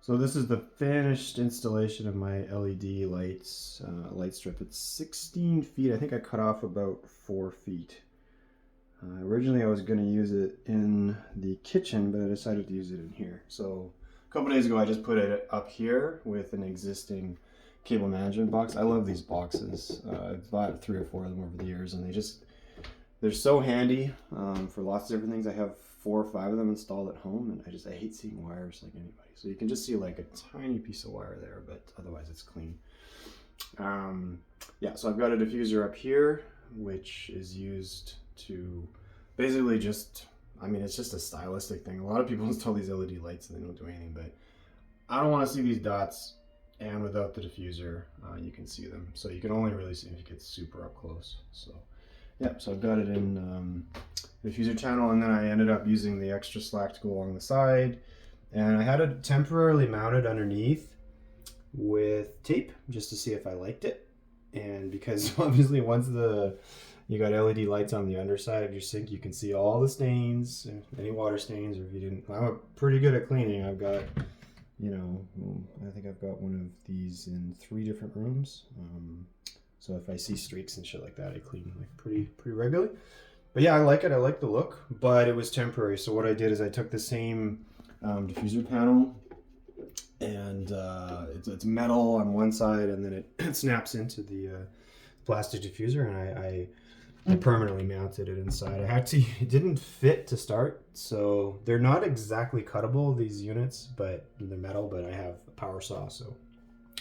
So this is the finished installation of my LED lights, light strip. It's 16 feet. I think I cut off about 4 feet. Originally I was going to use it in the kitchen, but I decided to use it in here. So a couple days ago I just put it up here with an existing cable management box. I love these boxes. I've bought 3 or 4 of them over the years, and they're so handy for lots of different things. I have 4 or 5 of them installed at home, and I hate seeing wires like anybody. So you can just see like a tiny piece of wire there, but otherwise it's clean. Yeah, so I've got a diffuser up here, which is used to basically just, I mean, it's just a stylistic thing. A lot of people install these LED lights and they don't do anything, but I don't want to see these dots, and without the diffuser, you can see them. So you can only really see if you get super up close. So yeah, so I've got it in the diffuser channel, and then I ended up using the extra slack to go along the side, and I had it temporarily mounted underneath with tape just to see if I liked it. And because obviously once you got LED lights on the underside of your sink, you can see all the stains, any water stains, or if you didn't, I'm pretty good at cleaning. I've got, you know, I think I've got one of these in 3 different rooms. So if I see streaks and shit like that, I clean like pretty regularly. But yeah, I like it. I like the look, but it was temporary. So what I did is I took the same diffuser panel, and it's metal on one side, and then it snaps into the plastic diffuser, and I permanently mounted it inside. It didn't fit to start, so they're not exactly cuttable, these units, but they're metal. But I have a power saw, so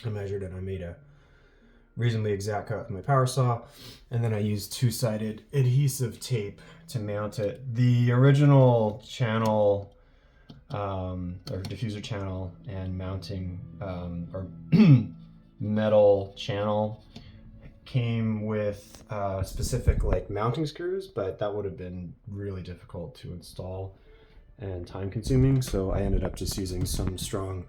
I measured it. I made a reasonably exact cut with my power saw, and then I used 2-sided adhesive tape to mount it. The original channel or diffuser channel and mounting or metal channel came with specific like mounting screws, but that would have been really difficult to install and time consuming, so I ended up just using some strong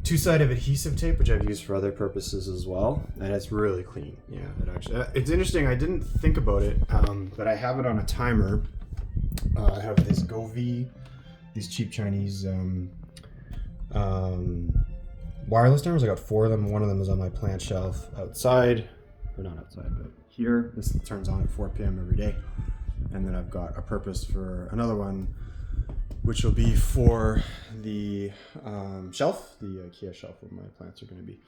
2-sided adhesive tape, which I've used for other purposes as well, and it's really clean. Yeah, it's interesting. I didn't think about it, but I have it on a timer. I have this Govee, these cheap Chinese wireless timers. I got 4 of them. One of them is on my plant shelf outside, or not outside, but here. This turns on at 4 p.m. every day, and then I've got a purpose for another one, which will be for the shelf, the IKEA shelf where my plants are going to be.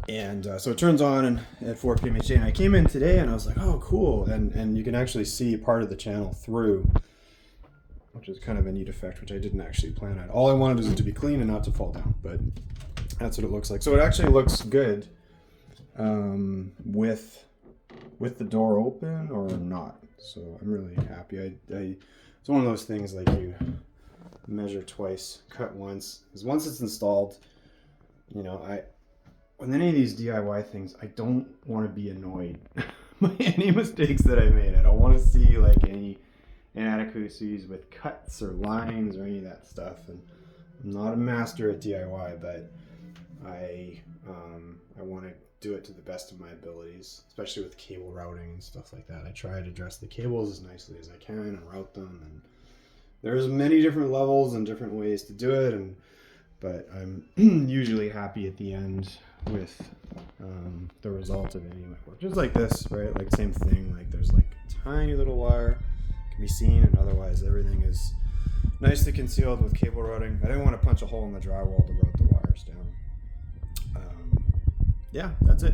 And so it turns on at 4 p.m. each day. And I came in today and I was like, oh, cool. And you can actually see part of the channel through, which is kind of a neat effect, which I didn't actually plan on. All I wanted was it to be clean and not to fall down, but that's what it looks like. So it actually looks good with the door open or not. So I'm really happy. It's one of those things like you measure twice, cut once. Because once it's installed, you know, with any of these DIY things, I don't want to be annoyed by any mistakes that I made. I don't want to see like any inadequacies with cuts or lines or any of that stuff. And I'm not a master at DIY, but I want to do it to the best of my abilities, especially with cable routing and stuff like that. I try to dress the cables as nicely as I can and route them, and there's many different levels and different ways to do it, but I'm usually happy at the end with the result of any of my work. Just like this, right? Like same thing, like there's like a tiny little wire can be seen, and otherwise everything is nicely concealed with cable routing. I didn't want to punch a hole in the drywall to route the wires down. Yeah, that's it.